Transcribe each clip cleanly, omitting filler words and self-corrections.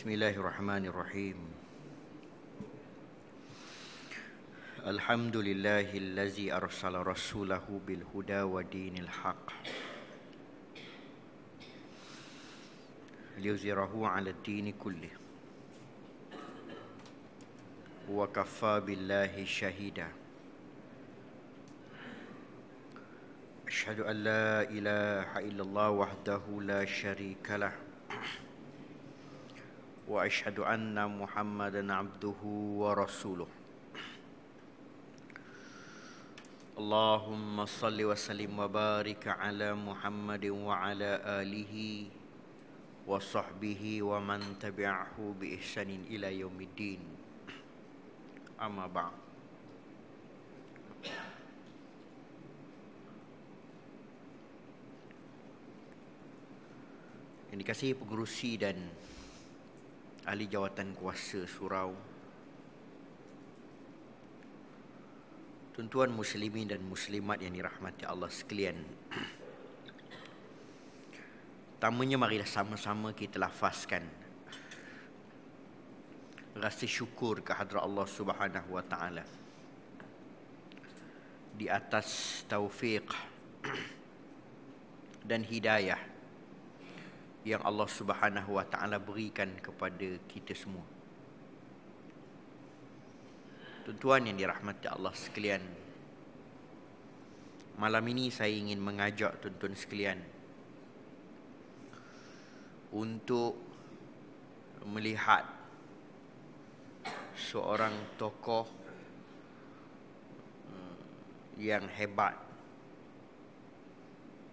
Bismillahirrahmanirrahim. Alhamdulillahillazi arsala rasulahu bil huda wa dinil haq liyuzhirahu 'ala ad-dini kullih wa kaffa billahi shahida. Asyhadu an la ilaha illallah wahdahu la syarika lah wa asyhadu anna Muhammadan abduhu wa rasuluh. Allahumma salli wa sallim wa barik ala Muhammadin wa ala alihi wa sahbihi wa man tabi'ahu bi ihsanin ila yaumiddin. Amma ba'd. Yang dikasihi pengerusi dan ahli jawatan kuasa surau, tuan-tuan muslimin dan muslimat yang dirahmati Allah sekalian. Pertamanya marilah sama-sama kita lafazkan rasa syukur kehadrat Allah Subhanahu wa taala di atas taufik dan hidayah yang Allah Subhanahu wa taala berikan kepada kita semua. Tuan-tuan yang dirahmati Allah sekalian, malam ini saya ingin mengajak tuan-tuan sekalian untuk melihat seorang tokoh yang hebat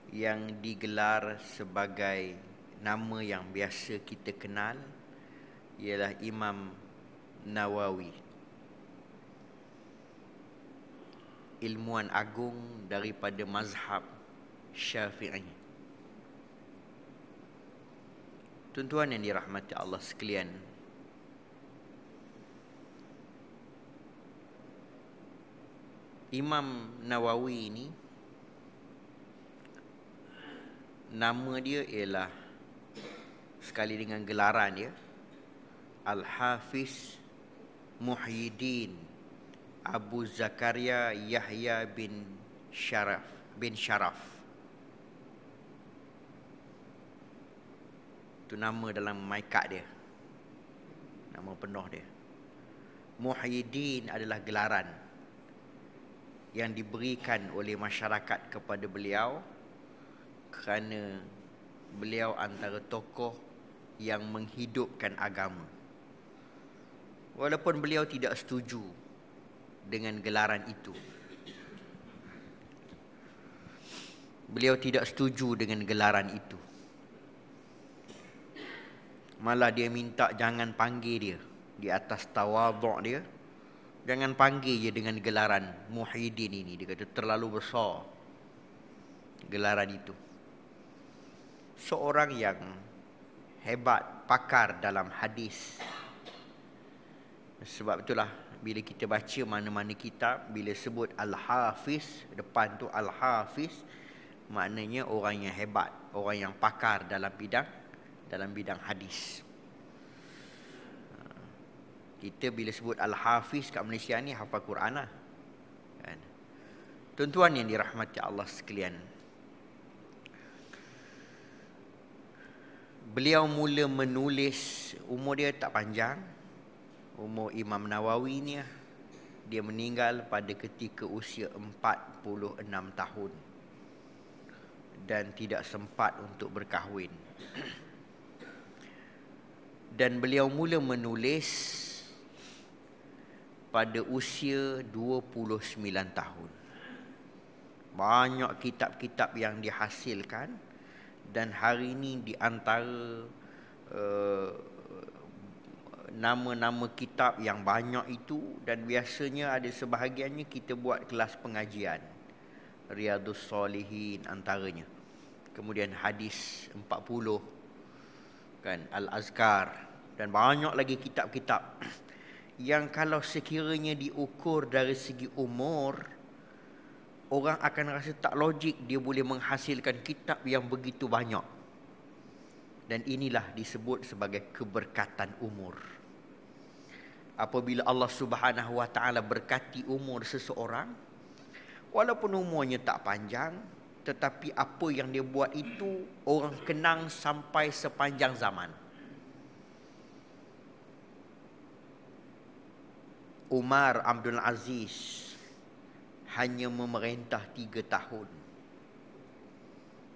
yang digelar sebagai nama yang biasa kita kenal, ialah Imam Nawawi, ilmuwan agung daripada mazhab Syafi'i. Tuan-tuan yang dirahmati Allah sekalian, Imam Nawawi ini nama dia ialah, sekali dengan gelaran dia, Al-Hafiz Muhyiddin Abu Zakaria Yahya bin Sharaf. Itu nama dalam my card dia, nama penuh dia. Muhyiddin adalah gelaran yang diberikan oleh masyarakat kepada beliau kerana beliau antara tokoh yang menghidupkan agama. Walaupun beliau tidak setuju dengan gelaran itu, beliau tidak setuju dengan gelaran itu. Malah dia minta jangan panggil dia di atas tawaduk dia, jangan panggil dia dengan gelaran Muhyiddin ini. Dia kata terlalu besar gelaran itu. Seorang yang hebat, pakar dalam hadis. Sebab itulah bila kita baca mana-mana kitab, bila sebut Al-Hafiz, depan tu Al-Hafiz, maknanya orang yang hebat, orang yang pakar dalam bidang hadis. Kita bila sebut Al-Hafiz kat Malaysia ni hafal Quran lah, kan? Tuan-tuan yang dirahmati Allah sekalian, beliau mula menulis, umur dia tak panjang. Umur Imam Nawawi ni, dia meninggal pada ketika usia 46 tahun dan tidak sempat untuk berkahwin. Dan beliau mula menulis pada usia 29 tahun. Banyak kitab-kitab yang dihasilkan, dan hari ini di antara nama-nama kitab yang banyak itu, dan biasanya ada sebahagiannya kita buat kelas pengajian. Riyadhus Salihin antaranya. Kemudian hadis 40, kan, Al-Azkar, dan banyak lagi kitab-kitab yang kalau sekiranya diukur dari segi umur, orang akan rasa tak logik dia boleh menghasilkan kitab yang begitu banyak. Dan inilah disebut sebagai keberkatan umur. Apabila Allah Subhanahu wa taala berkati umur seseorang, walaupun umurnya tak panjang, tetapi apa yang dia buat itu orang kenang sampai sepanjang zaman. Umar Abdul Aziz hanya memerintah 3 tahun.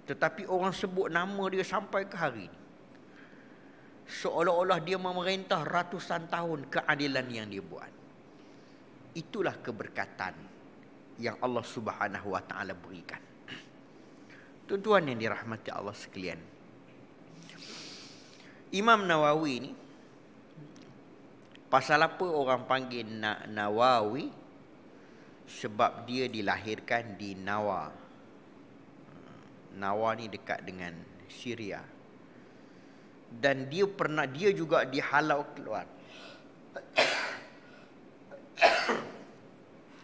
Tetapi orang sebut nama dia sampai ke hari ini. Seolah-olah dia memerintah ratusan tahun keadilan yang dia buat. Itulah keberkatan yang Allah Subhanahu wa taala berikan. Tuan-tuan yang dirahmati Allah sekalian. Imam Nawawi ni, pasal apa orang panggil Nawawi? Sebab dia dilahirkan di Nawa. Nawa ni dekat dengan Syria. Dan dia juga dihalau keluar.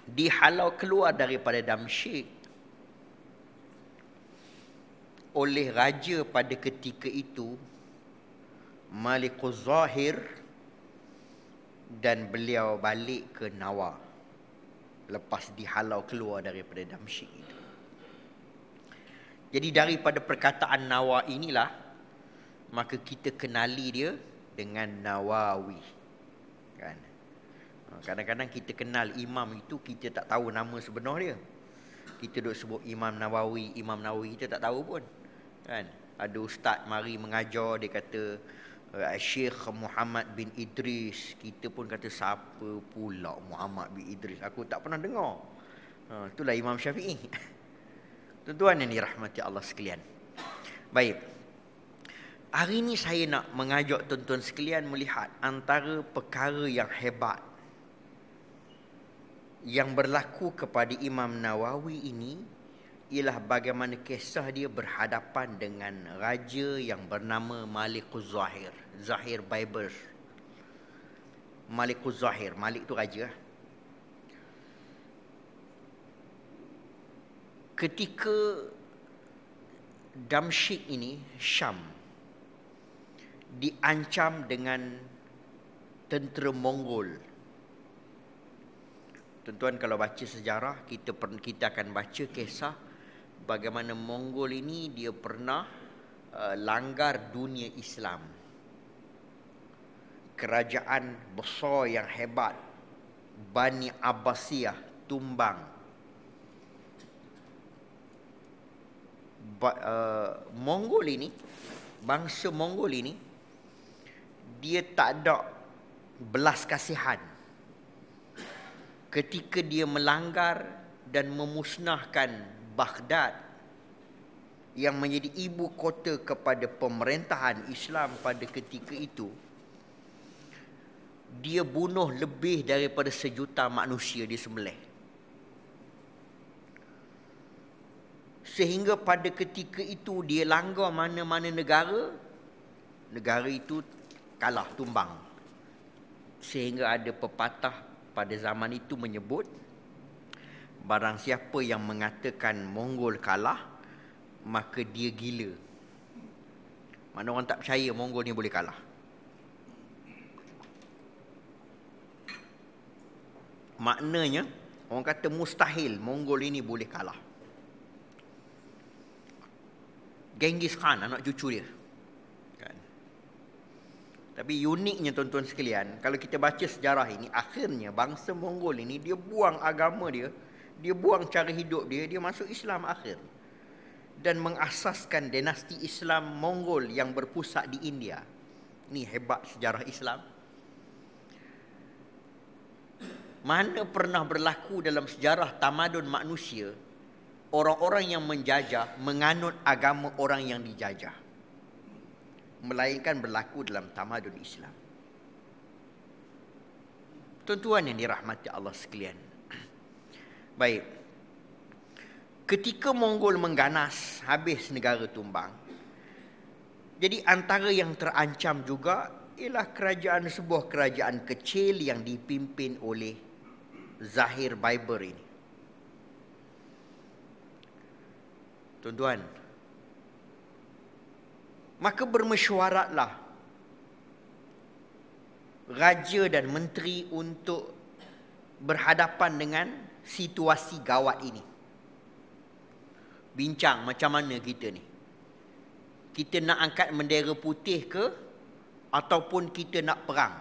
Dihalau keluar daripada Damsyik oleh raja pada ketika itu, Malikuz Zahir, dan beliau balik ke Nawa lepas dihalau keluar daripada Damsyik itu. Jadi daripada perkataan Nawa inilah maka kita kenali dia dengan Nawawi, kan? Kadang-kadang kita kenal imam itu, kita tak tahu nama sebenar dia. Kita duk sebut Imam Nawawi, kita tak tahu pun, kan? Ada ustaz mari mengajar, dia kata Syekh Muhammad bin Idris. Kita pun kata siapa pula Muhammad bin Idris, aku tak pernah dengar. Itulah Imam Syafi'i. Tuan-tuan yang dirahmati Allah sekalian. Baik. Hari ini saya nak mengajak tuan-tuan sekalian melihat antara perkara yang hebat yang berlaku kepada Imam Nawawi ini, ialah bagaimana kisah dia berhadapan dengan raja yang bernama Malikuz Zahir. Zahir Baibars. Malikuz Zahir. Malik tu raja. Ketika Damsyik ini, Syam, diancam dengan tentera Mongol. Tuan-tuan kalau baca sejarah, kita akan baca kisah bagaimana Mongol ini dia pernah langgar dunia Islam. Kerajaan besar yang hebat, Bani Abbasiyah, tumbang. Mongol ini, bangsa Mongol ini, dia tak ada belas kasihan ketika dia melanggar dan memusnahkan Baghdad yang menjadi ibu kota kepada pemerintahan Islam pada ketika itu. Dia bunuh lebih daripada 1 juta manusia, dia sembelih. Sehingga pada ketika itu dia langgar mana-mana negara, negara itu kalah, tumbang. Sehingga ada pepatah pada zaman itu menyebut, barang siapa yang mengatakan Mongol kalah, maka dia gila. Mana orang tak percaya Mongol ni boleh kalah. Maknanya, orang kata mustahil Mongol ini boleh kalah. Genghis Khan, anak cucu dia. Tapi uniknya tuan-tuan sekalian, kalau kita baca sejarah ini, akhirnya bangsa Mongol ini dia buang agama dia, dia buang cara hidup dia, dia masuk Islam akhir. Dan mengasaskan dinasti Islam Mongol yang berpusat di India. Ini hebat sejarah Islam. Mana pernah berlaku dalam sejarah tamadun manusia, orang-orang yang menjajah menganut agama orang yang dijajah, melainkan berlaku dalam tamadun Islam. Tuan-tuan yang dirahmati Allah sekalian. Baik. Ketika Mongol mengganas, habis negara tumbang. Jadi antara yang terancam juga ialah sebuah kerajaan kecil yang dipimpin oleh Zahir Baibars ini. Tuan-tuan, Maka bermesyuaratlah raja dan menteri untuk berhadapan dengan situasi gawat ini. Bincang macam mana kita ni. Kita nak angkat bendera putih ke ataupun kita nak perang.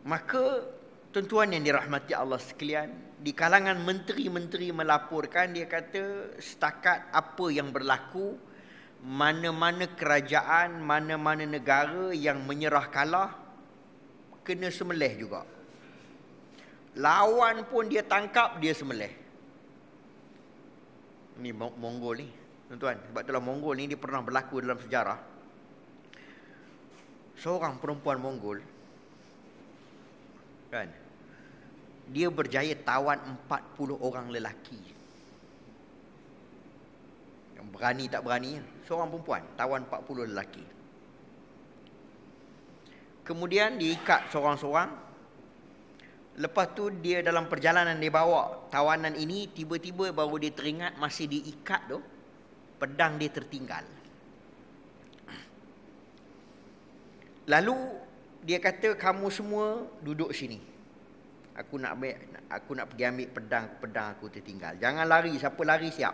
Maka tuan-tuan yang dirahmati Allah sekalian, di kalangan menteri-menteri melaporkan, dia kata setakat apa yang berlaku, mana-mana kerajaan, mana-mana negara yang menyerah kalah, kena sembelih juga. Lawan pun dia tangkap, dia sembelih. Ni Mongol ni, tuan-tuan. Sebab itulah Mongol ni dia pernah berlaku dalam sejarah. Seorang perempuan Mongol, kan, dia berjaya tawan 40 orang lelaki. Yang berani tak berani, seorang perempuan tawan 40 lelaki. Kemudian diikat seorang-seorang. Lepas tu dia dalam perjalanan dia bawa tawanan ini, tiba-tiba baru dia teringat masih diikat tu, pedang dia tertinggal. Lalu dia kata, kamu semua duduk sini. Aku nak pergi ambil pedang aku tertinggal. Jangan lari, siapa lari siap.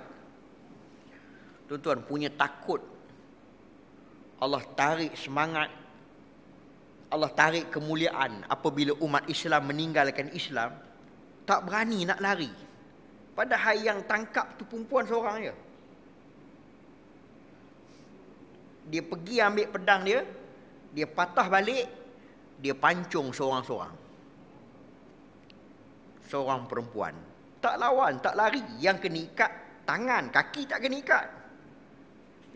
Tuan-tuan punya takut. Allah tarik semangat, Allah tarik kemuliaan apabila umat Islam meninggalkan Islam, tak berani nak lari. Padahal yang tangkap tu perempuan seorang je. Dia pergi ambil pedang dia, dia patah balik, dia pancung seorang-seorang. Seorang perempuan. Tak lawan, tak lari. Yang kena ikat tangan, kaki tak kena ikat.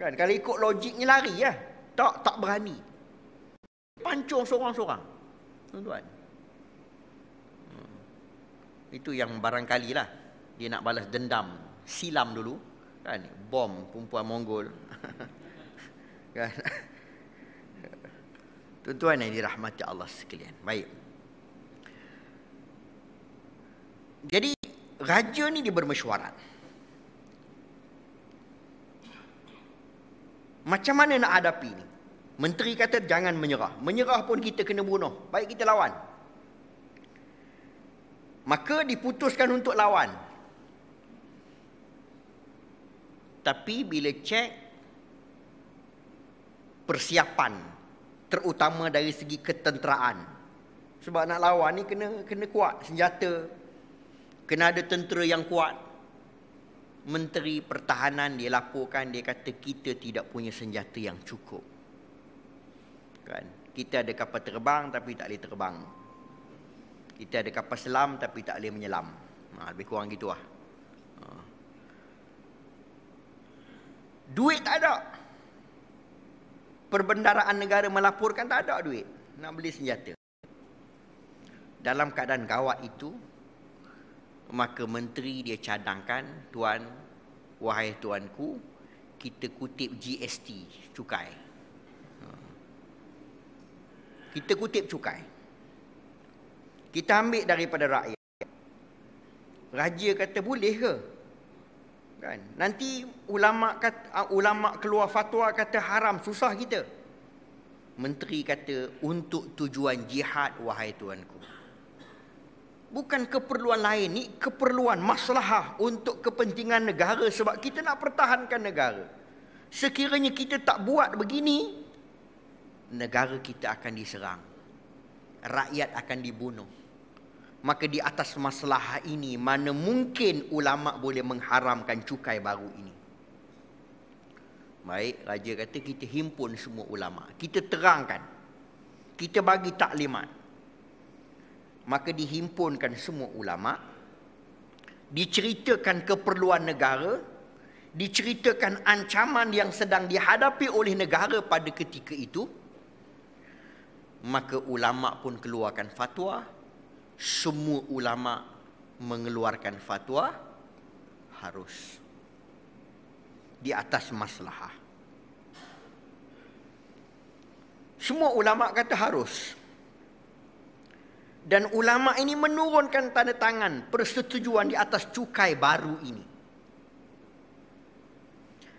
Kan, kalau ikut logiknya lari lah. Tak berani. Pancung seorang-seorang. Tuan-tuan. Itu yang barangkali lah dia nak balas dendam. Silam dulu. Kan? Bom perempuan Mongol. Kan? Tuan-tuan yang dirahmati Allah sekalian. Baik. Jadi raja ni dia bermesyuarat. Macam mana nak hadapi ni? Menteri kata jangan menyerah. Menyerah pun kita kena bunuh. Baik kita lawan. Maka diputuskan untuk lawan. Tapi bila cek persiapan, terutama dari segi ketenteraan. Sebab nak lawan ni kena kuat senjata. Kena ada tentera yang kuat. Menteri Pertahanan dia laporkan, dia kata kita tidak punya senjata yang cukup. Kan? Kita ada kapal terbang tapi tak boleh terbang. Kita ada kapal selam tapi tak boleh menyelam. Lebih kurang gitu lah. Duit tak ada. Perbendaraan negara melaporkan tak ada duit nak beli senjata. Dalam keadaan gawat itu, maka menteri dia cadangkan, tuan, wahai tuanku, kita kutip GST, cukai. Kita kutip cukai. Kita ambil daripada rakyat. Raja kata boleh ke? Kan? Nanti ulama keluar fatwa kata haram, susah kita. Menteri kata untuk tujuan jihad, wahai tuanku. Bukan keperluan lain, ni keperluan maslahah untuk kepentingan negara, sebab kita nak pertahankan negara. Sekiranya kita tak buat begini, negara kita akan diserang. Rakyat akan dibunuh. Maka di atas masalah ini, mana mungkin ulama boleh mengharamkan cukai baru ini. Baik, raja kata kita himpun semua ulama. Kita terangkan. Kita bagi taklimat. Maka dihimpunkan semua ulama. Diceritakan keperluan negara. Diceritakan ancaman yang sedang dihadapi oleh negara pada ketika itu. Maka ulama pun keluarkan fatwa. Semua ulama mengeluarkan fatwa harus di atas maslahah. Semua ulama kata harus. Dan ulama ini menurunkan tanda tangan persetujuan di atas cukai baru ini.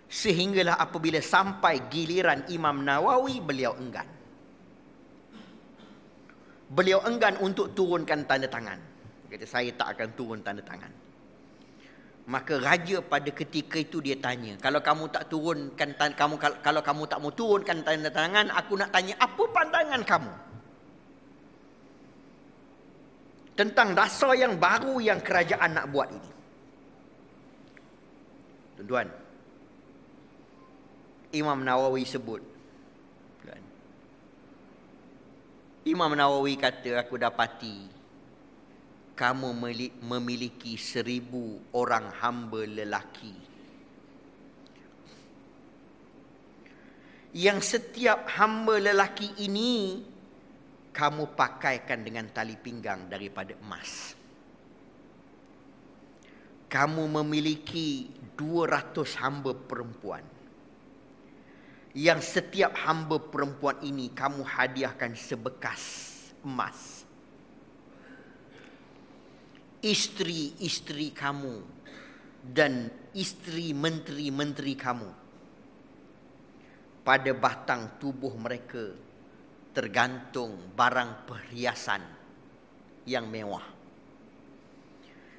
Sehinggalah apabila sampai giliran Imam Nawawi, beliau enggan. Beliau enggan untuk turunkan tanda tangan. Kata, saya tak akan turun tanda tangan. Maka raja pada ketika itu dia tanya, kalau kamu tak turunkan kalau kamu tak mau turunkan tanda tangan, aku nak tanya apa pandangan kamu tentang dasar yang baru yang kerajaan nak buat ini. Tuan-tuan, Imam Nawawi sebut, Imam Nawawi kata, aku dapati kamu memiliki 1000 orang hamba lelaki yang setiap hamba lelaki ini kamu pakaikan dengan tali pinggang daripada emas. Kamu memiliki 200 hamba perempuan yang setiap hamba perempuan ini kamu hadiahkan sebekas emas. Isteri-isteri kamu dan isteri menteri-menteri kamu, pada batang tubuh mereka tergantung barang perhiasan yang mewah.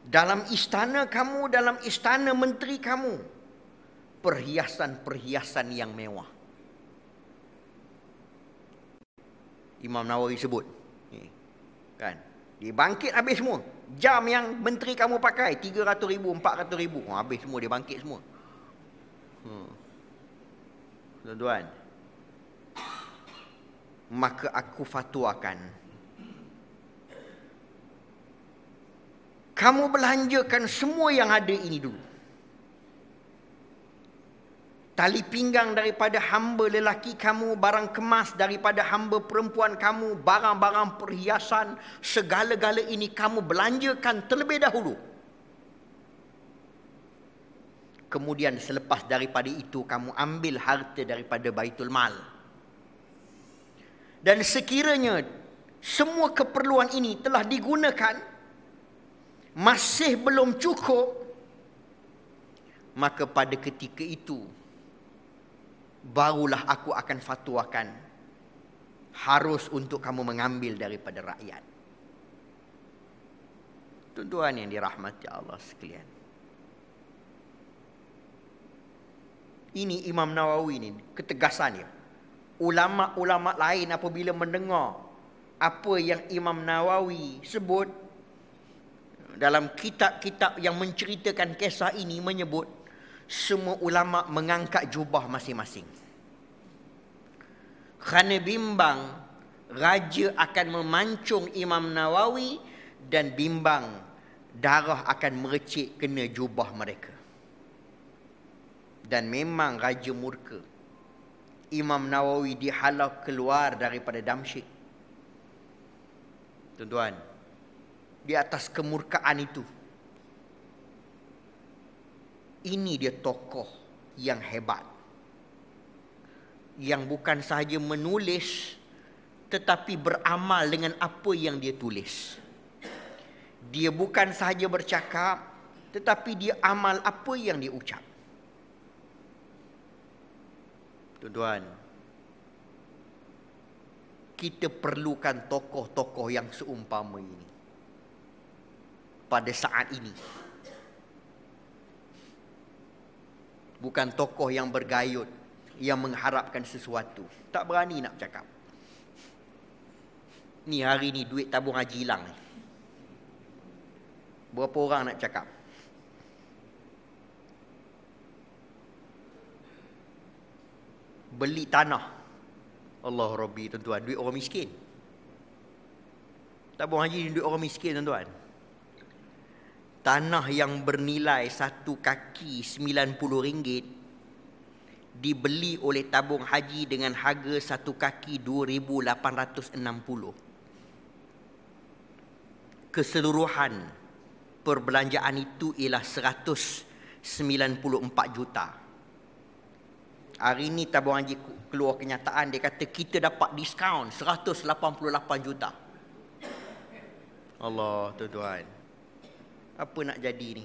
Dalam istana kamu, dalam istana menteri kamu, perhiasan-perhiasan yang mewah. Imam Nawawi sebut, kan, dia bangkit habis semua. Jam yang menteri kamu pakai 300,000, 400,000, habis semua, dia bangkit semua. Tuan-tuan, maka aku fatwakan, kamu belanjakan semua yang ada ini dulu. Tali pinggang daripada hamba lelaki kamu, barang kemas daripada hamba perempuan kamu, barang-barang perhiasan, segala-gala ini kamu belanjakan terlebih dahulu. Kemudian selepas daripada itu, kamu ambil harta daripada Baitul Mal. Dan sekiranya semua keperluan ini telah digunakan, masih belum cukup, maka pada ketika itu barulah aku akan fatwakan harus untuk kamu mengambil daripada rakyat. Tuan-tuan yang dirahmati Allah sekalian, ini Imam Nawawi ni ketegasannya. Ulama-ulama lain apabila mendengar apa yang Imam Nawawi sebut dalam kitab-kitab yang menceritakan kisah ini, menyebut semua ulama mengangkat jubah masing-masing. Kerana bimbang raja akan memancung Imam Nawawi dan bimbang darah akan merecik kena jubah mereka. Dan memang raja murka. Imam Nawawi dihalau keluar daripada Damsyik. Tuan-tuan, di atas kemurkaan itu, ini dia tokoh yang hebat, yang bukan sahaja menulis tetapi beramal dengan apa yang dia tulis. Dia bukan sahaja bercakap tetapi dia amal apa yang dia ucap. Tuan-tuan, kita perlukan tokoh-tokoh yang seumpama ini pada saat ini. Bukan tokoh yang bergayut, yang mengharapkan sesuatu. Tak berani nak cakap. Ni hari ni duit tabung haji hilang ni. Berapa orang nak cakap? Beli tanah. Allah Rabbi, tuan-tuan, duit orang miskin. Tabung haji duit orang miskin, tuan-tuan. Tanah yang bernilai satu kaki RM90 dibeli oleh tabung haji dengan harga satu kaki RM2,860. Keseluruhan perbelanjaan itu ialah RM194 juta. Hari ini tabung haji keluar kenyataan, dia kata kita dapat diskaun RM188 juta. Allah, tuan-tuan, apa nak jadi ni?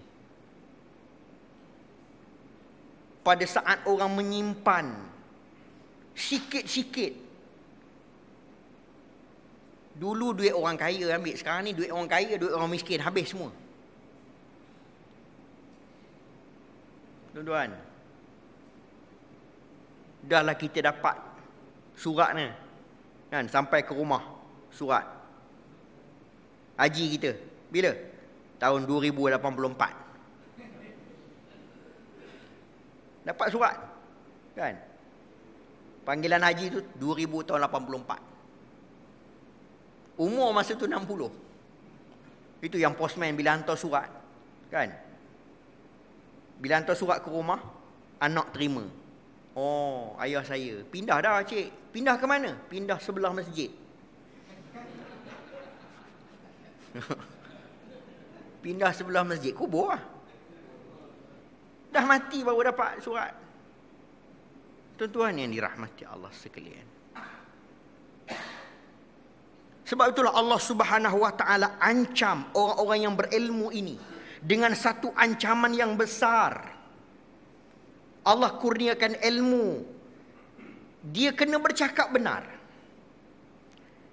pada saat orang menyimpan sikit-sikit. Dulu duit orang kaya ambil, sekarang ni duit orang kaya, duit orang miskin habis semua. Tuan-tuan, dahlah kita dapat surat ni kan, sampai ke rumah surat haji kita bila? Tahun 2084 dapat surat kan, panggilan haji tu 2000 tahun 84. Umur masa tu 60. Itu yang postman bila hantar surat kan, bila hantar surat ke rumah, anak terima. Oh, ayah saya pindah dah cik. Pindah ke mana? Pindah sebelah masjid. Pindah sebelah masjid, kubur lah. Dah mati baru dapat surat. Tuan-tuan yang dirahmati Allah sekalian, sebab itulah Allah Subhanahu wa taala ancam orang-orang yang berilmu ini dengan satu ancaman yang besar. Allah kurniakan ilmu, dia kena bercakap benar.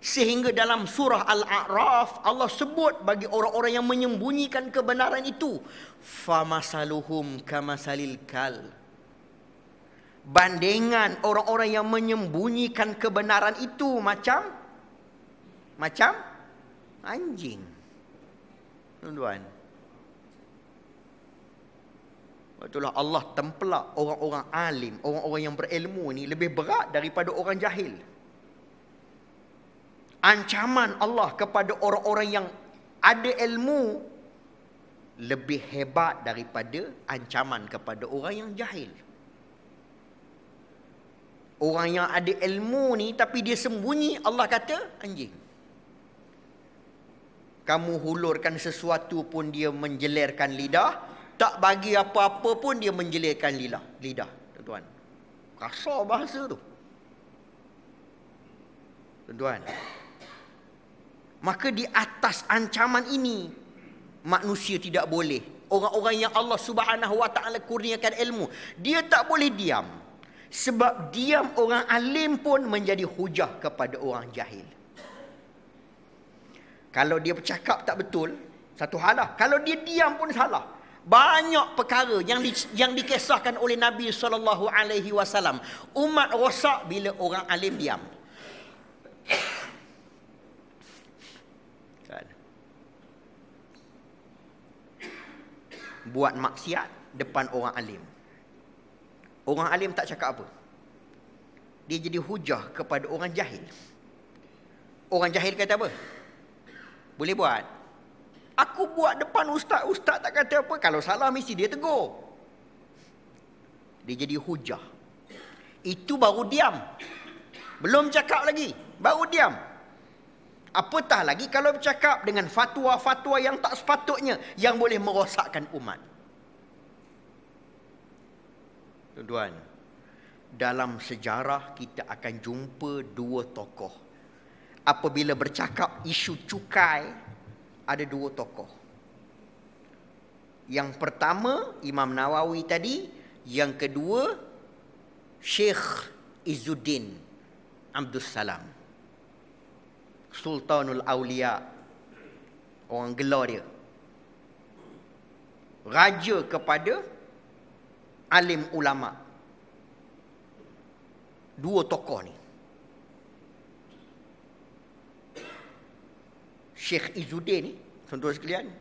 Sehingga dalam surah Al-A'raf Allah sebut bagi orang-orang yang menyembunyikan kebenaran itu, famasaluhum kamasalil kal. Bandingan orang-orang yang menyembunyikan kebenaran itu macam anjing. Tuan-tuan, itulah Allah tempelak orang-orang alim, orang-orang yang berilmu ni lebih berat daripada orang jahil. Ancaman Allah kepada orang-orang yang ada ilmu lebih hebat daripada ancaman kepada orang yang jahil. Orang yang ada ilmu ni tapi dia sembunyi, Allah kata anjing. Kamu hulurkan sesuatu pun dia menjelerkan lidah, tak bagi apa-apa pun dia menjelirkan lidah. Tuan-tuan, kasar bahasa tu. Tuan-tuan, maka di atas ancaman ini manusia tidak boleh, orang-orang yang Allah Subhanahu wa taala kurniakan ilmu, dia tak boleh diam. Sebab diam orang alim pun menjadi hujah kepada orang jahil. Kalau dia bercakap tak betul, satu hal lah. Kalau dia diam pun salah. Banyak perkara yang dikisahkan oleh Nabi SAW. Umat rosak bila orang alim diam. Buat maksiat depan orang alim. Orang alim tak cakap apa. Dia jadi hujah kepada orang jahil. Orang jahil kata apa? Boleh buat. Aku buat depan ustaz, ustaz tak kata apa. Kalau salah mesti dia tegur. Dia jadi hujah. Itu baru diam. Belum cakap lagi, baru diam. Apatah lagi kalau bercakap dengan fatwa-fatwa yang tak sepatutnya, yang boleh merosakkan umat. Tuan-tuan, dalam sejarah kita akan jumpa dua tokoh. Apabila bercakap isu cukai, ada dua tokoh. Yang pertama Imam Nawawi tadi, yang kedua Syekh Izzuddin Abdus Salam, Sultanul Aulia, orang gelar dia, raja kepada alim ulama. Dua tokoh ni, Syekh Izzuddin ni, tuan-tuan sekalian,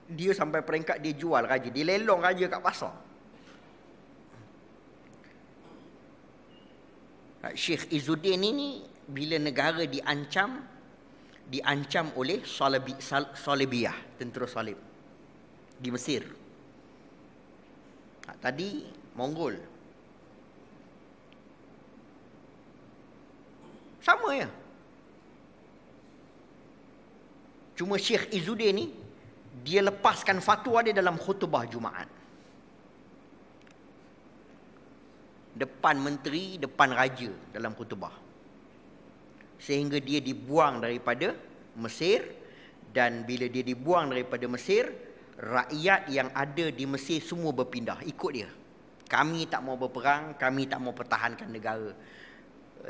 dia sampai peringkat dia jual raja, dia lelong raja kat pasar. Syekh Izzuddin ini bila negara diancam oleh Salibiyah, tentera salib di Mesir. Tadi Mongol. Sama ya. Cuma Syekh Izzuddin ni, dia lepaskan fatwa dia dalam khutbah Jumaat. Depan menteri, depan raja dalam khutbah. Sehingga dia dibuang daripada Mesir. Dan bila dia dibuang daripada Mesir, rakyat yang ada di Mesir semua berpindah, ikut dia. Kami tak mau berperang, kami tak mau pertahankan negara.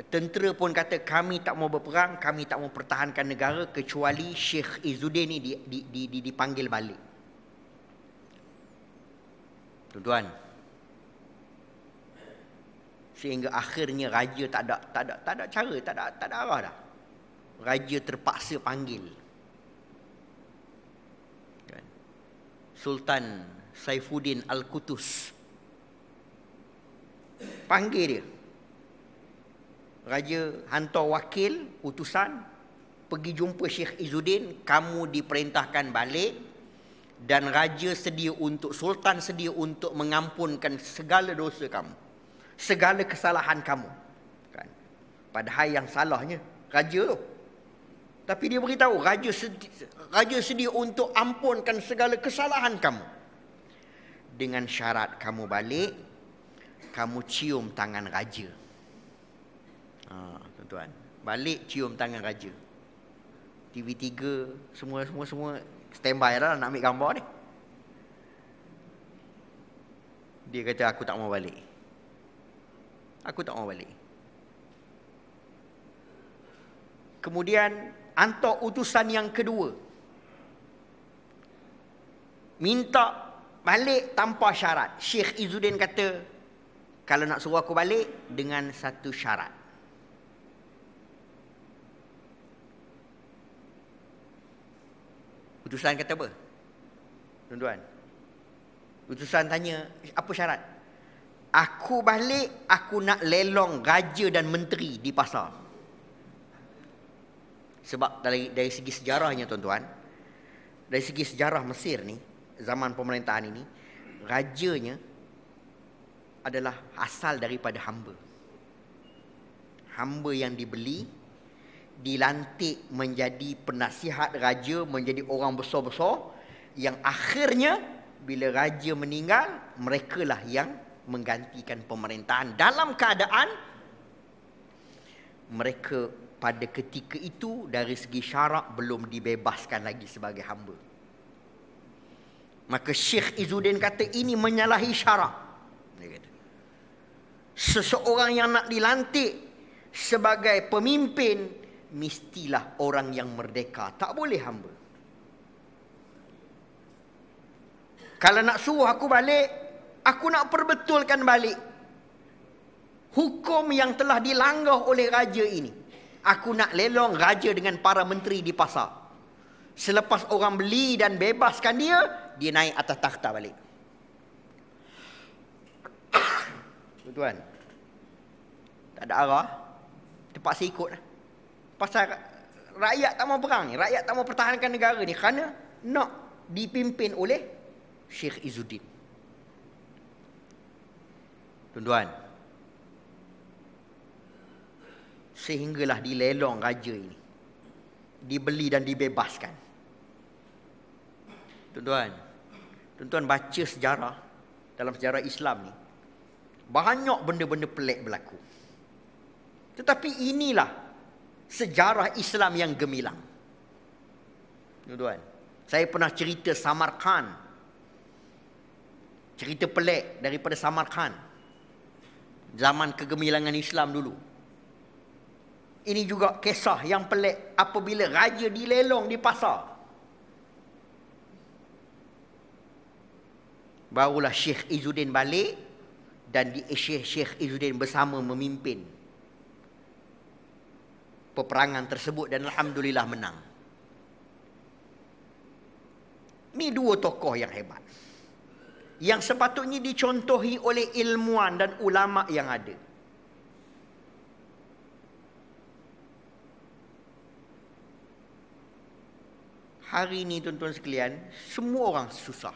Tentera pun kata kami tak mau berperang, kami tak mau pertahankan negara kecuali Syekh Izzuddin ni dipanggil balik. Tuan-tuan, sehingga akhirnya raja tak ada cara, tak ada arah dah. Raja terpaksa panggil Sultan Saifuddin Al-Qutus. Panggil dia. Raja hantar wakil, utusan, pergi jumpa Syekh Izzuddin, kamu diperintahkan balik, dan raja sedia untuk, sultan sedia untuk mengampunkan segala dosa kamu, segala kesalahan kamu. Kan? Padahal yang salahnya raja tu. Tapi dia beritahu, raja sedia untuk ampunkan segala kesalahan kamu. Dengan syarat kamu balik, kamu cium tangan raja. Tuan-tuan, balik cium tangan raja. TV3 semua standby dah nak ambil gambar ni. Dia kata aku tak mau balik. Aku tak mau balik. Kemudian hantar utusan yang kedua. Minta balik tanpa syarat. Syekh Izzuddin kata, kalau nak suruh aku balik dengan satu syarat. Utusan kata apa? Tuan-tuan. Utusan tanya, apa syarat? Aku balik, aku nak lelong raja dan menteri di pasar. Sebab dari segi sejarahnya tuan-tuan, dari segi sejarah Mesir ni, zaman pemerintahan ini, rajanya adalah asal daripada hamba. Hamba yang dibeli, dilantik menjadi penasihat raja, menjadi orang besar-besar, yang akhirnya bila raja meninggal, merekalah yang menggantikan pemerintahan dalam keadaan mereka pada ketika itu dari segi syarak belum dibebaskan lagi sebagai hamba. Maka Syekh Izzuddin kata ini menyalahi syarak. Dia kata, seseorang yang nak dilantik sebagai pemimpin mestilah orang yang merdeka, tak boleh hamba. Kalau nak suruh aku balik, aku nak perbetulkan balik hukum yang telah dilanggar oleh raja ini. Aku nak lelong raja dengan para menteri di pasar. Selepas orang beli dan bebaskan dia, dia naik atas takhta balik. Tuan-tuan, tak ada arah, terpaksa ikut lah. Pasal rakyat tak mau perang ni, rakyat tak mau pertahankan negara ni kerana nak dipimpin oleh Syekh Izzuddin. Tuan-tuan, sehinggalah dilelong raja ini, dibeli dan dibebaskan. Tuan-tuan baca sejarah, dalam sejarah Islam ni, banyak benda-benda pelik berlaku. Tetapi inilah sejarah Islam yang gemilang. Tuan-tuan, saya pernah cerita Samarkand. Cerita pelik daripada Samarkand. Zaman kegemilangan Islam dulu. Ini juga kisah yang pelik apabila raja dilelong di pasar. Barulah Syekh Izzuddin balik dan Syekh Izzuddin bersama memimpin peperangan tersebut dan alhamdulillah menang. Ini dua tokoh yang hebat, yang sepatutnya dicontohi oleh ilmuwan dan ulama yang ada. Hari ini tuan-tuan sekalian, semua orang susah.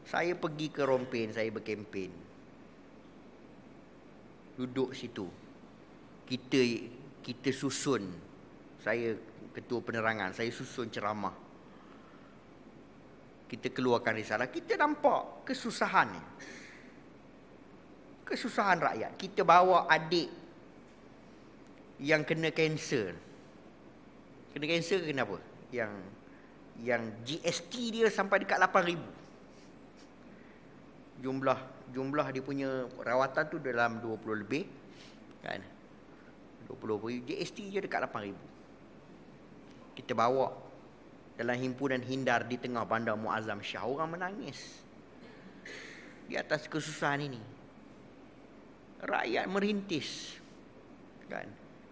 Saya pergi ke Rompin, saya berkempen. Duduk situ. Kita susun, saya ketua penerangan, saya susun ceramah. Kita keluarkan risalah, kita nampak kesusahan ni. Kesusahan rakyat. Kita bawa adik yang kena kanser. Kena kanser kenapa? Yang GST dia sampai dekat 8,000. Jumlah dia punya rawatan tu dalam 20 lebih. Kan? 20 GST je dekat 8,000. Kita bawa dalam himpunan Hindar di tengah Bandar Muazzam Shah, orang menangis di atas kesusahan ini. Rakyat merintis, kan?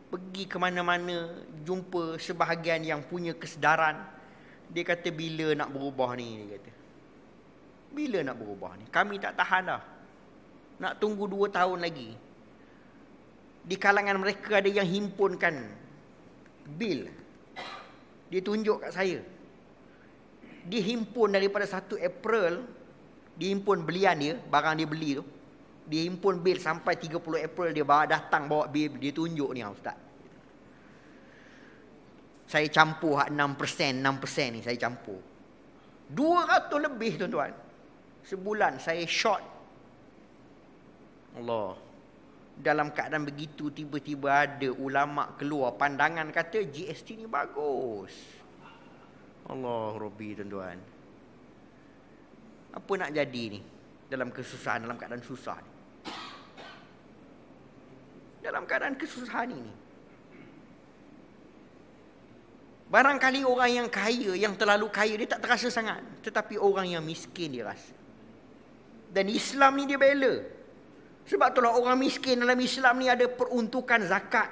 Pergi ke mana-mana, jumpa sebahagian yang punya kesedaran. Dia kata, bila nak berubah ni? Dia kata, bila nak berubah ni? Kami tak tahan dah. Nak tunggu 2 tahun lagi. Di kalangan mereka ada yang himpunkan bil. Dia tunjuk kat saya. Dia himpun daripada 1 April, dia himpun belian dia, barang dia beli tu. Dia himpun bil sampai 30 April, dia datang bawa bil, dia tunjuk ni, Ustaz. Saya campur 6% ni, saya campur. 200 lebih, tuan-tuan. Sebulan saya short. Allah. Dalam keadaan begitu, tiba-tiba ada ulama keluar pandangan kata GST ni bagus. Allah Rabbi, tuan-tuan. Apa nak jadi ni? Dalam kesusahan, dalam keadaan susah ni. Dalam keadaan kesusahan ini. Barangkali orang yang kaya, yang terlalu kaya, dia tak terasa sangat. Tetapi orang yang miskin dia rasa. Dan Islam ni dia bela. Sebab itulah orang miskin dalam Islam ni ada peruntukan zakat.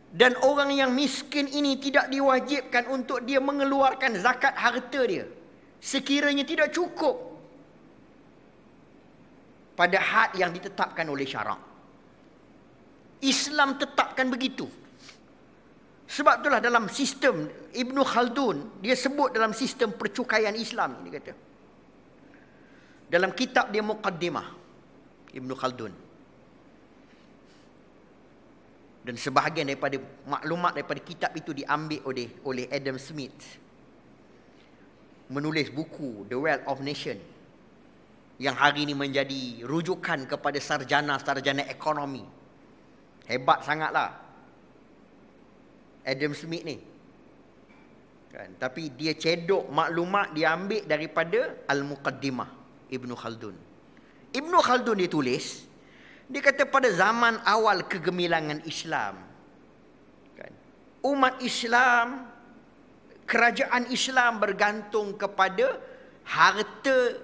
Dan orang yang miskin ini tidak diwajibkan untuk dia mengeluarkan zakat harta dia. Sekiranya tidak cukup pada had yang ditetapkan oleh syarak. Islam tetapkan begitu. Sebab itulah dalam sistem Ibn Khaldun, dia sebut dalam sistem percukaian Islam, dia kata. Dalam kitab dia Muqaddimah, Ibn Khaldun. Dan sebahagian daripada maklumat daripada kitab itu diambil oleh Adam Smith. Menulis buku The Wealth of Nation, yang hari ini menjadi rujukan kepada sarjana-sarjana ekonomi. Hebat sangatlah Adam Smith ni. Kan? Tapi dia cedok maklumat dia ambil daripada Al-Muqaddimah Ibn Khaldun. Ibn Khaldun dia tulis, dia kata pada zaman awal kegemilangan Islam, kan, umat Islam, kerajaan Islam bergantung kepada harta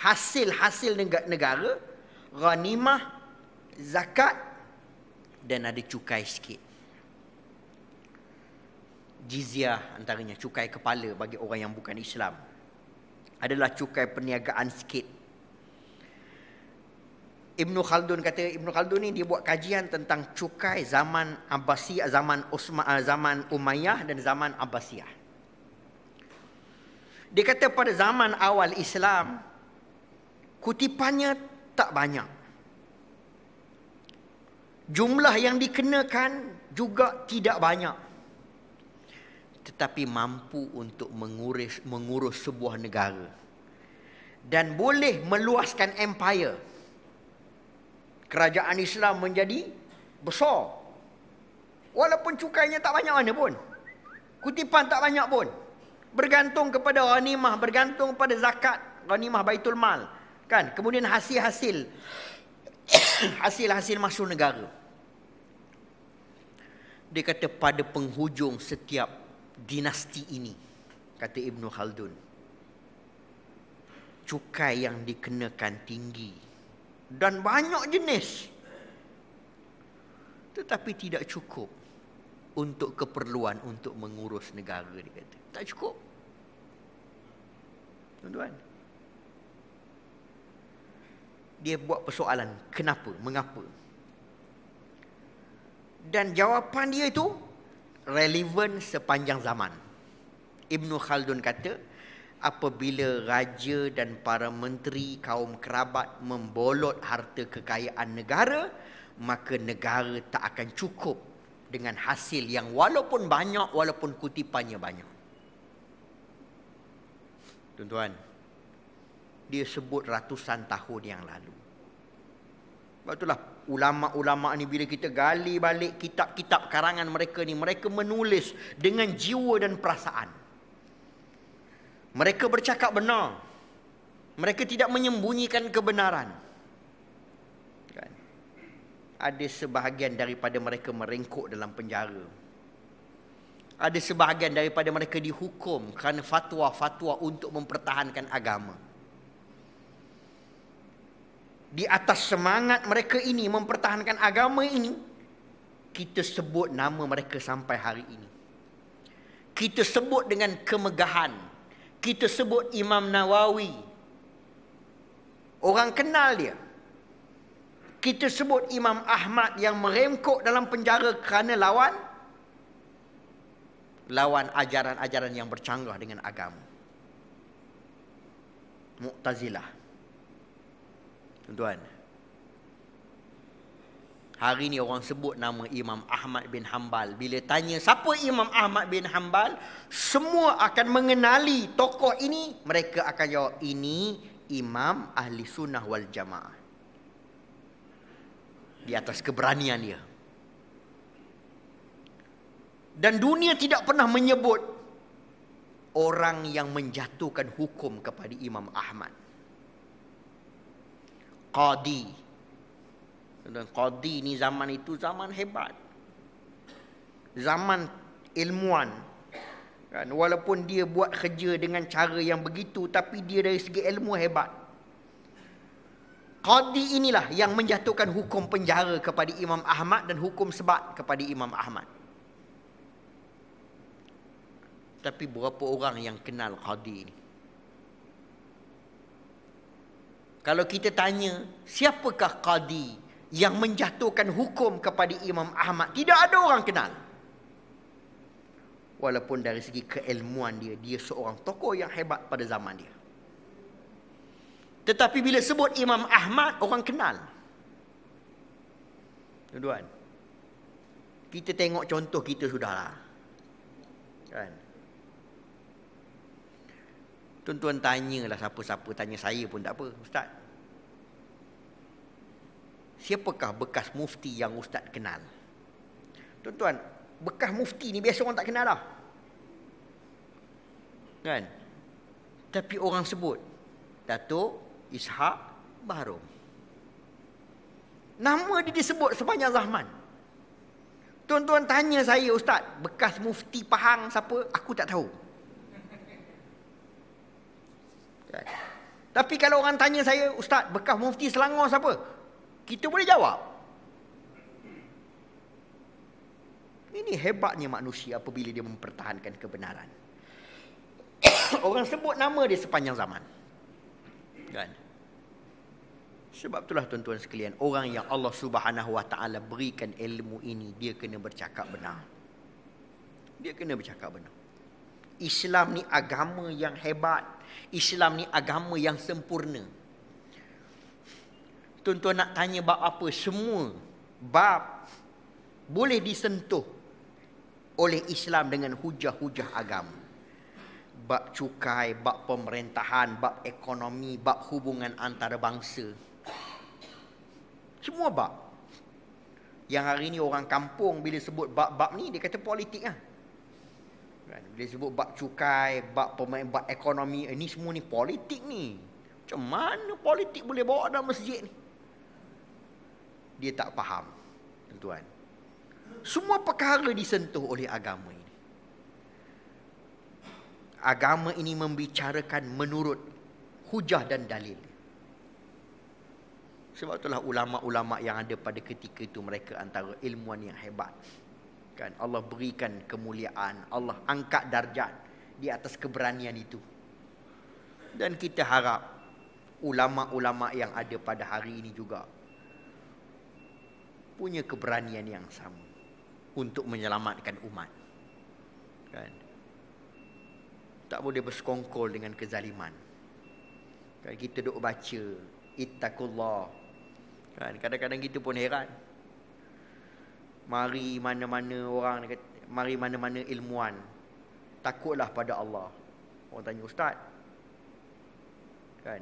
hasil negara, ghanimah, zakat, dan ada cukai sikit. Jizyah antaranya, cukai kepala bagi orang yang bukan Islam. Adalah cukai perniagaan sikit. Ibn Khaldun kata, Ibn Khaldun ni dia buat kajian tentang cukai zaman Abbasiyah, zaman Umayyah dan zaman Abbasiyah. Dia kata pada zaman awal Islam, kutipannya tak banyak. Jumlah yang dikenakan juga tidak banyak. Tetapi mampu untuk mengurus sebuah negara. Dan boleh meluaskan empire. Kerajaan Islam menjadi besar. Walaupun cukainya tak banyak mana pun. Kutipan tak banyak pun. Bergantung kepada ghanimah, bergantung pada zakat, ghanimah Baitul Mal. Kan? Kemudian hasil-hasil masuk negara. Dia kata pada penghujung setiap dinasti ini, kata Ibn Khaldun, cukai yang dikenakan tinggi dan banyak jenis, tetapi tidak cukup untuk keperluan untuk mengurus negara, dia kata. Tak cukup. Tuan-tuan, dia buat persoalan, kenapa, mengapa? Dan jawapan dia itu relevan sepanjang zaman. Ibn Khaldun kata, apabila raja dan para menteri, kaum kerabat membolot harta kekayaan negara, maka negara tak akan cukup dengan hasil yang walaupun banyak, walaupun kutipannya banyak. Tuan-tuan, dia sebut ratusan tahun yang lalu. Sebab itulah ulama-ulama ni bila kita gali balik kitab-kitab karangan mereka ni, mereka menulis dengan jiwa dan perasaan. Mereka bercakap benar. Mereka tidak menyembunyikan kebenaran. Kan? Ada sebahagian daripada mereka merengkuk dalam penjara. Ada sebahagian daripada mereka dihukum kerana fatwa-fatwa untuk mempertahankan agama. Di atas semangat mereka ini mempertahankan agama ini, kita sebut nama mereka sampai hari ini. Kita sebut dengan kemegahan. Kita sebut Imam Nawawi. Orang kenal dia. Kita sebut Imam Ahmad yang merengkuk dalam penjara kerana lawan ajaran-ajaran yang bercanggah dengan agama. Mu'tazilah. Tuan-tuan, hari ni orang sebut nama Imam Ahmad bin Hanbal. Bila tanya siapa Imam Ahmad bin Hanbal, semua akan mengenali tokoh ini. Mereka akan jawab, ini Imam Ahli Sunnah wal Jamaah. Di atas keberanian dia. Dan dunia tidak pernah menyebut orang yang menjatuhkan hukum kepada Imam Ahmad. Qadi. Qadi ni zaman itu zaman hebat. Zaman ilmuwan. Kan? Walaupun dia buat kerja dengan cara yang begitu, tapi dia dari segi ilmu hebat. Qadi inilah yang menjatuhkan hukum penjara kepada Imam Ahmad dan hukum sebat kepada Imam Ahmad. Tapi berapa orang yang kenal Qadi ini? Kalau kita tanya, siapakah Qadi yang menjatuhkan hukum kepada Imam Ahmad? Tidak ada orang kenal. Walaupun dari segi keilmuan dia seorang tokoh yang hebat pada zaman dia. Tetapi bila sebut Imam Ahmad, orang kenal. Tuan-tuan, kita tengok contoh kita sudahlah. Kan? Tuan-tuan tanyalah siapa-siapa, tanya saya pun tak apa, Ustaz. Siapakah bekas mufti yang Ustaz kenal? Tuan-tuan, bekas mufti ni biasa orang tak kenal dah. Kan? Tapi orang sebut Datuk Ishaq Bahrom. Nama dia disebut sepanjang zaman. Tuan-tuan tanya saya, Ustaz, bekas mufti Pahang siapa? Aku tak tahu. Kan? Tapi kalau orang tanya saya, Ustaz, bekas mufti Selangor siapa? Kita boleh jawab. Ini hebatnya manusia apabila dia mempertahankan kebenaran. Orang sebut nama dia sepanjang zaman. Kan? Sebab itulah tuan-tuan sekalian, orang yang Allah Subhanahu Wa Taala berikan ilmu ini, dia kena bercakap benar. Dia kena bercakap benar. Islam ni agama yang hebat. Islam ni agama yang sempurna. Tuan-tuan nak tanya bab apa? Semua bab boleh disentuh oleh Islam dengan hujah-hujah agama. Bab cukai, bab pemerintahan, bab ekonomi, bab hubungan antara bangsa. Semua bab. Yang hari ni orang kampung bila sebut bab-bab ni, dia kata politik lah. Bila sebut bab cukai, bab ekonomi, ini semua ni politik ni. Macam mana politik boleh bawa dalam masjid ni? Dia tak faham, tuan-tuan. Semua perkara disentuh oleh agama ini. Agama ini membicarakan menurut hujah dan dalil. Sebab itulah ulama-ulama yang ada pada ketika itu, mereka antara ilmuwan yang hebat. Kan? Allah berikan kemuliaan, Allah angkat darjat di atas keberanian itu. Dan kita harap ulama-ulama yang ada pada hari ini juga punya keberanian yang sama untuk menyelamatkan umat. Kan? Tak boleh bersekongkol dengan kezaliman. Kan? Kita duk baca ittaqullah. Kan? Kadang-kadang kita pun heran. Mari mana-mana orang, mari mana-mana ilmuwan, takutlah pada Allah. Orang tanya, Ustaz, kan?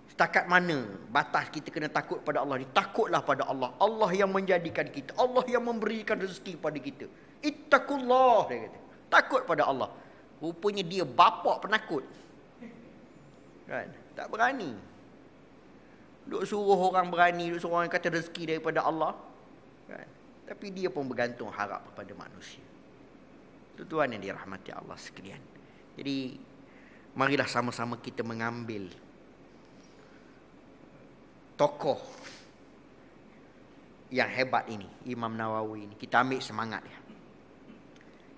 Setakat mana batas kita kena takut pada Allah ni? Takutlah pada Allah. Allah yang menjadikan kita. Allah yang memberikan rezeki pada kita. Ittaqullah, dia kata. Takut pada Allah. Rupanya dia bapak penakut. Kan? Tak berani. Duk suruh orang berani, duk suruh orang kata rezeki daripada Allah. Kan? Tapi dia pun bergantung harap kepada manusia. Tuan yang dirahmati Allah sekalian. Jadi marilah sama-sama kita mengambil tokoh yang hebat ini, Imam Nawawi ini. Kita ambil semangat dia.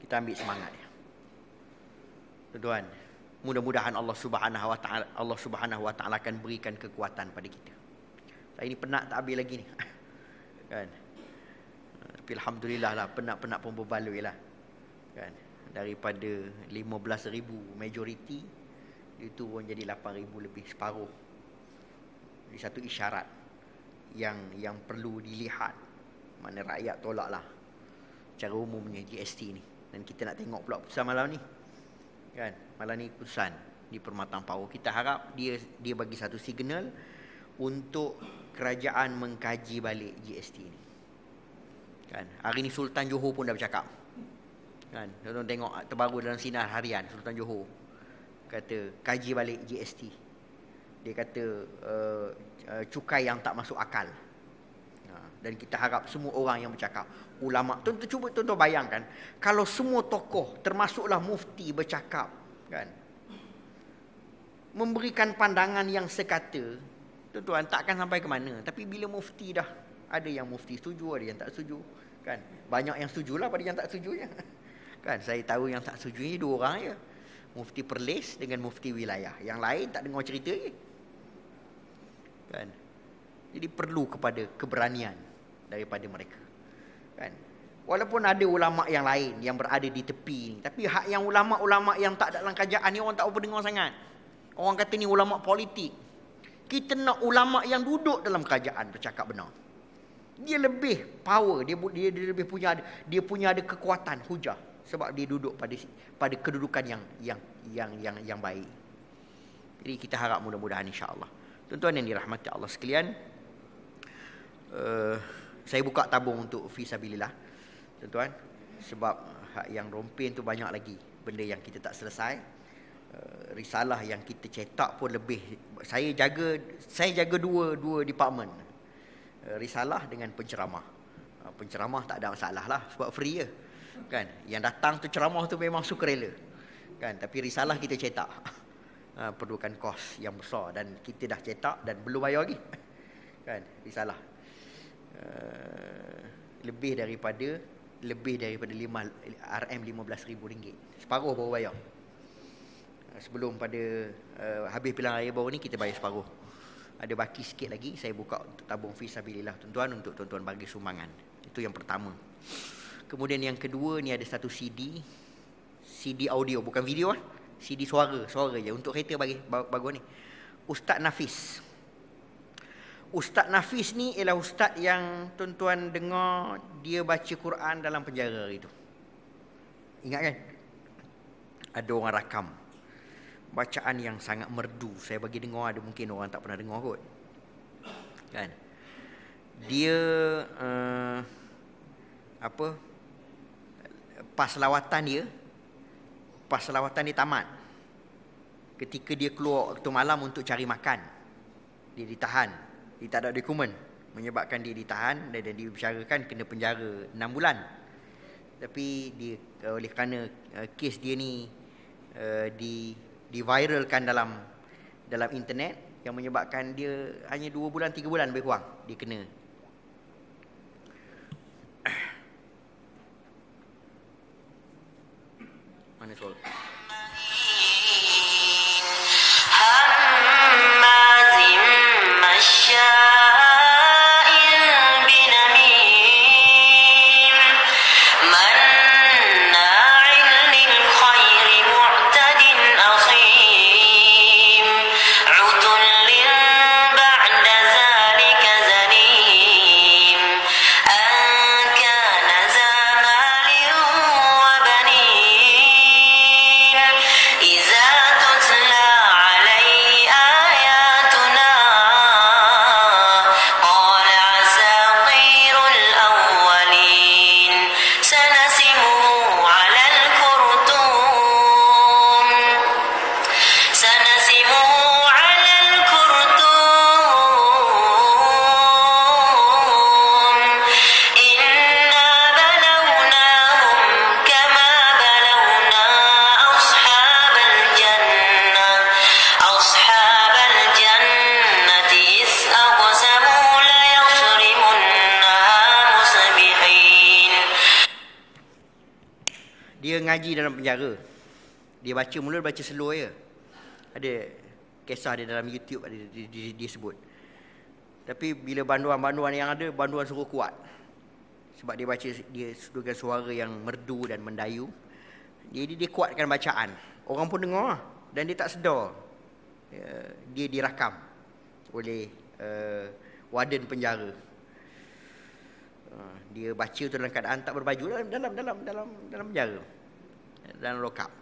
Kita ambil semangat dia. Tuan, mudah-mudahan Allah Subhanahu wa taala akan berikan kekuatan pada kita. Saya ini penat tak habis lagi ni. Kan? Tapi alhamdulillah lah, penat-penat pun berbaloi lah. Kan? Daripada 15,000 majoriti, itu pun jadi 8,000 lebih, separuh. Jadi satu isyarat yang perlu dilihat. Mana rakyat tolak lah cara umumnya GST ni. Dan kita nak tengok pula putusan malam ni. Kan? Malam ni putusan di Permatang Power. Kita harap dia bagi satu signal untuk kerajaan mengkaji balik GST ni. Kan? Hari ni Sultan Johor pun dah bercakap. Kan? Tuan-tuan tengok terbaru dalam sinar harian, Sultan Johor kata kaji balik GST. Dia kata cukai yang tak masuk akal. Dan kita harap semua orang yang bercakap, ulama, tuan-tuan bayangkan kalau semua tokoh termasuklah mufti bercakap, kan, memberikan pandangan yang sekata, tuan-tuan tak akan sampai ke mana. Tapi bila mufti dah, ada yang mufti setuju, ada yang tak setuju, kan. Banyak yang setujulah pada yang tak setujunya. Kan, saya tahu yang tak setuju ni 2 orang je. Mufti Perlis dengan mufti wilayah. Yang lain tak dengar cerita je. Kan. Jadi perlu kepada keberanian daripada mereka. Kan. Walaupun ada ulama yang lain yang berada di tepi ni, tapi hak yang ulama-ulama yang tak dalam kerajaan ni orang tak apa dengar sangat. Orang kata ni ulama politik. Kita nak ulama yang duduk dalam kerajaan bercakap benar. Dia lebih power, dia lebih punya ada kekuatan hujah sebab dia duduk pada kedudukan yang baik. Jadi kita harap mudah-mudahan insya-Allah. Tuan-tuan yang dirahmati Allah sekalian, saya buka tabung untuk fisabilillah, tuan-tuan, sebab hak yang rompin tu banyak lagi benda yang kita tak selesai. Risalah yang kita cetak pun lebih. Saya jaga dua department. Risalah dengan penceramah. Penceramah tak ada masalah lah sebab free je. Kan? Yang datang tu ceramah tu memang sukarela. Kan? Tapi risalah kita cetak. Perlukan kos yang besar dan kita dah cetak dan belum bayar lagi. Kan? Risalah. Lebih daripada RM15,000. Separuh baru bayar. Sebelum pada habis pilihan raya baru ni kita bayar separuh. Ada baki sikit lagi, saya buka untuk tabung fisabilillah tuan-tuan, untuk tuan-tuan bagi sumbangan. Itu yang pertama. Kemudian yang kedua ni ada satu CD audio, bukan video lah. CD suara je untuk kereta bagus ni. Ustaz Nafis. Ustaz Nafis ni ialah ustaz yang tuan-tuan dengar dia baca Quran dalam penjara itu. Ingat kan? Ada orang rakam. Bacaan yang sangat merdu. Saya bagi dengar, ada mungkin orang tak pernah dengar kot. Kan? Dia pas lawatan dia tamat. Ketika dia keluar waktu malam untuk cari makan, dia ditahan. Dia tak ada dokumen, menyebabkan dia ditahan dan dibicarakan kena penjara 6 bulan. Tapi dia oleh kerana kes dia ni diviralkan dalam internet, yang menyebabkan dia hanya 2 bulan 3 bulan lebih kurang dia kena. Mana soal? mengaji dalam penjara. Dia baca, mula baca slow je. Ada kisah dia dalam YouTube, ada dia sebut. Tapi bila banduan-banduan yang ada, banduan suruh kuat. Sebab dia baca, dia dengan suara yang merdu dan mendayu. Jadi dia kuatkan bacaan. Orang pun dengar dan dia tak sedar. Dia dirakam oleh warden penjara. Dia baca tu dalam keadaan tak berbaju, dalam penjara, dalam lock up,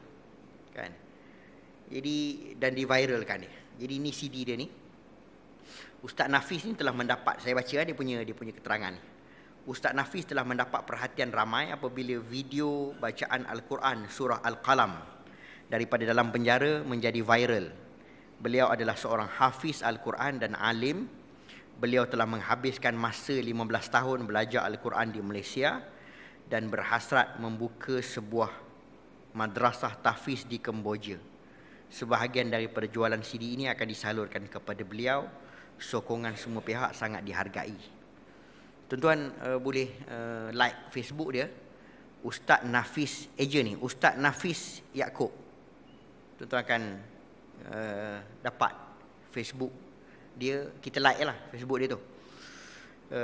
kan. Jadi dan diviralkan dia. Jadi ni CD dia ni. Ustaz Nafis ni telah mendapat, saya baca dia punya keterangan ni. Ustaz Nafis telah mendapat perhatian ramai apabila video bacaan Al-Quran surah Al-Qalam daripada dalam penjara menjadi viral. Beliau adalah seorang hafiz Al-Quran dan alim. Beliau telah menghabiskan masa 15 tahun belajar Al-Quran di Malaysia dan berhasrat membuka sebuah madrasah tahfiz di Kemboja. Sebahagian daripada jualan CD ini akan disalurkan kepada beliau. Sokongan semua pihak sangat dihargai. Tuan-tuan boleh like Facebook dia, Ustaz Nafis Ejen ni, Ustaz Nafis Yaakob. Tuan-tuan akan dapat Facebook dia, kita like lah Facebook dia tu.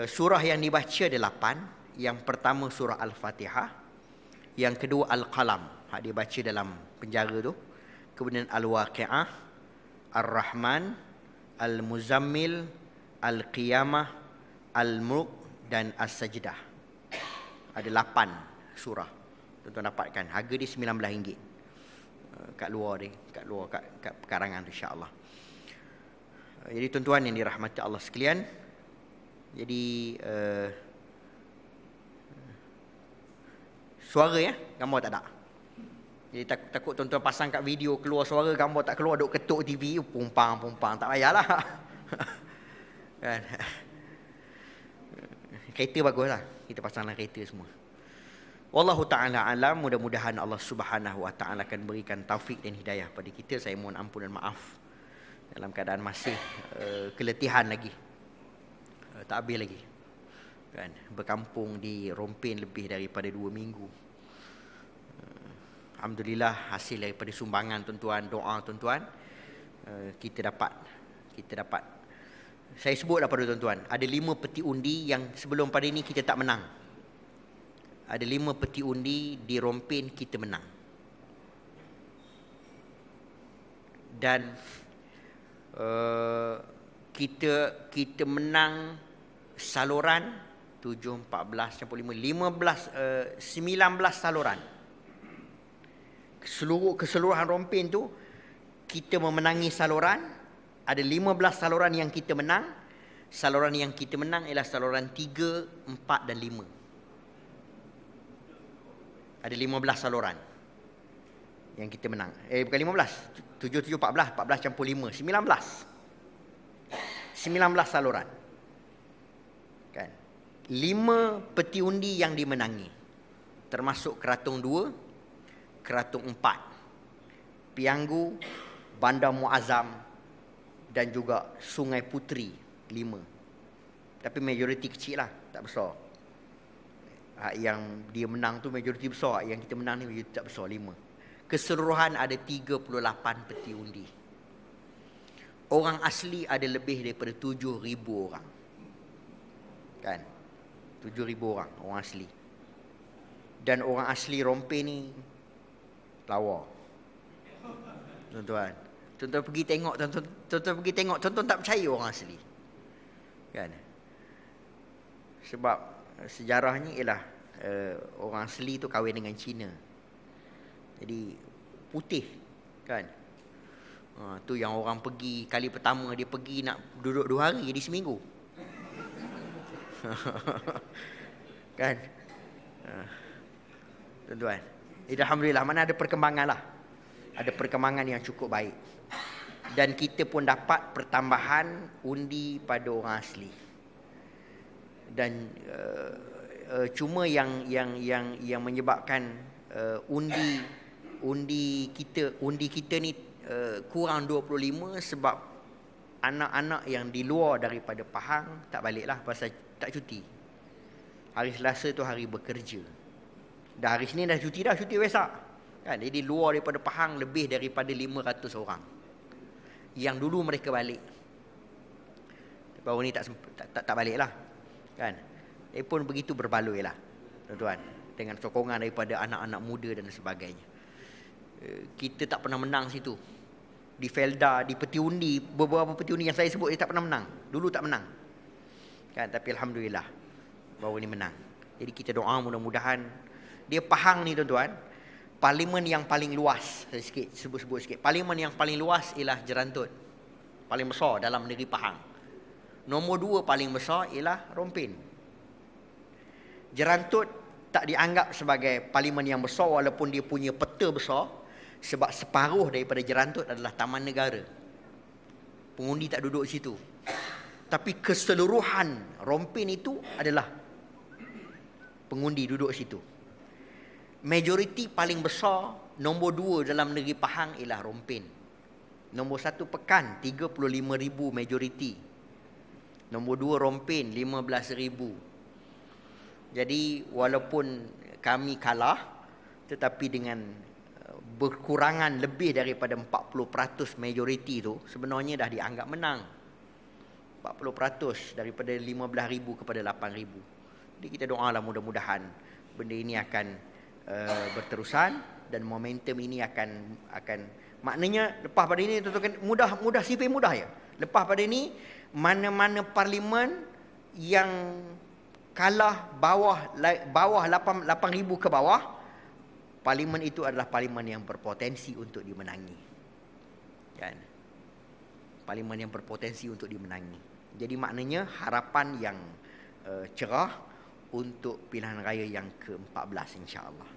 Surah yang dibaca ada 8. Yang pertama surah Al-Fatihah, yang kedua Al-Qalam, dia baca dalam penjara tu. Kemudian Al-Waqi'ah, Ar-Rahman, Al-Muzammil, Al-Qiyamah, Al-Mulk dan As-Sajdah. Ada 8 surah. Tuan-tuan dapatkan. Harga dia RM19 kat luar ni, kat pekarangan tu, insya-Allah. Jadi tuan-tuan yang dirahmati Allah sekalian, jadi suara ya, gambar tak ada. Jadi takut tuan-tuan pasang kat video keluar suara, gambar tak keluar, duk ketuk TV, pumpang, tak payahlah. Kan? Kereta baguslah, kita pasanglah kereta semua. Wallahu ta'ala alam, mudah-mudahan Allah Subhanahu wa ta'ala akan berikan taufik dan hidayah pada kita. Saya mohon ampun dan maaf dalam keadaan masih keletihan lagi, tak habis lagi, kan? Berkampung di Rompin lebih daripada 2 minggu. Alhamdulillah, hasil daripada sumbangan tuan-tuan, doa tuan-tuan, kita dapat. Saya sebutlah pada tuan-tuan, ada 5 peti undi yang sebelum pada ini kita tak menang. Ada 5 peti undi di Rompin kita menang. Dan kita menang saluran 7, 14, 15, 19 saluran. Keseluruhan Rompin tu kita memenangi saluran. Ada 15 saluran yang kita menang. Saluran yang kita menang ialah saluran 3, 4 dan 5. Ada 15 saluran yang kita menang. Bukan 15. 7, 14. 14 campur 5. 19 saluran. Kan? 5 peti undi yang dimenangi. Termasuk Keratung 2, Keratung 4, Pianggu, Bandar Muazzam dan juga Sungai Puteri 5. Tapi majoriti kecil lah, tak besar. Yang dia menang tu majoriti besar, yang kita menang ni majoriti tak besar, 5. Keseluruhan ada 38 peti undi. Orang asli ada lebih daripada 7,000 orang. Kan? 7,000 orang asli. Dan orang asli Rompin ni lawa. Tuan-tuan, tuan-tuan pergi tengok, tuan-tuan tak percaya orang asli. Kan? Sebab sejarahnya ialah orang asli tu kahwin dengan Cina. Jadi putih, kan? Tu yang orang pergi kali pertama, dia pergi nak duduk 2 hari jadi seminggu. Kan? Tuan-tuan, alhamdulillah, mana ada perkembangan lah. Ada perkembangan yang cukup baik. Dan kita pun dapat pertambahan undi pada orang asli. Dan cuma yang menyebabkan undi kita ni kurang 25 sebab anak-anak yang di luar daripada Pahang tak baliklah pasal tak cuti. Hari Selasa tu hari bekerja. Dah hari Senin dah cuti Wesak. Kan? Jadi luar daripada Pahang lebih daripada 500 orang. Yang dulu mereka balik. Baru ni tak balik lah. Kan? Dia pun begitu berbaloi lah, tuan-tuan. Dengan sokongan daripada anak-anak muda dan sebagainya. Kita tak pernah menang situ. Di Felda, di peti undi, beberapa peti undi yang saya sebut, dia tak pernah menang. Dulu tak menang. Kan? Tapi Alhamdulillah, baru ni menang. Jadi kita doa mudah-mudahan. Dia Pahang ni, tuan-tuan, parlimen yang paling luas, saya sebut sikit. Parlimen yang paling luas ialah Jerantut. Paling besar dalam negeri Pahang. Nombor 2 paling besar ialah Rompin. Jerantut tak dianggap sebagai parlimen yang besar walaupun dia punya peta besar, sebab separuh daripada Jerantut adalah taman negara. Pengundi tak duduk situ. Tapi keseluruhan Rompin itu adalah pengundi duduk situ. Majoriti paling besar, nombor 2 dalam negeri Pahang ialah Rompin. Nombor 1 Pekan, 35,000 majoriti. Nombor 2 Rompin, 15,000. Jadi walaupun kami kalah, tetapi dengan berkurangan lebih daripada 40% majoriti tu, sebenarnya dah dianggap menang. 40% daripada 15,000 kepada 8,000. Jadi kita doalah mudah-mudahan benda ini akan berterusan dan momentum ini akan maknanya lepas pada ini tuan-tuan, mudah sifir mudah ya. Lepas pada ini mana-mana parlimen yang kalah bawah 8,000 ke bawah, parlimen itu adalah parlimen yang berpotensi untuk dimenangi. Kan? Parlimen yang berpotensi untuk dimenangi. Jadi maknanya harapan yang cerah untuk pilihan raya yang ke-14 insya-Allah.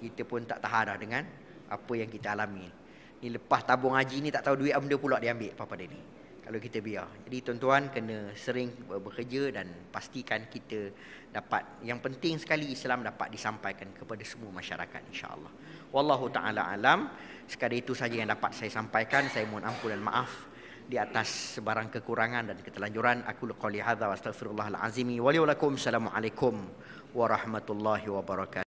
Kita pun tak tahan dah dengan apa yang kita alami. Ni lepas tabung haji ni tak tahu duit benda pula dia ambil apa-apa dia ni. Kalau kita biar. Jadi tuan-tuan kena sering bekerja dan pastikan kita dapat, yang penting sekali Islam dapat disampaikan kepada semua masyarakat insya-Allah. Wallahu taala alam. Sekadar itu saja yang dapat saya sampaikan. Saya mohon ampun dan maaf di atas sebarang kekurangan dan ketelanjuran. Aku qouli hadza wa astaghfirullahal azim wa li wa lakum. Assalamualaikum warahmatullahi wabarakatuh.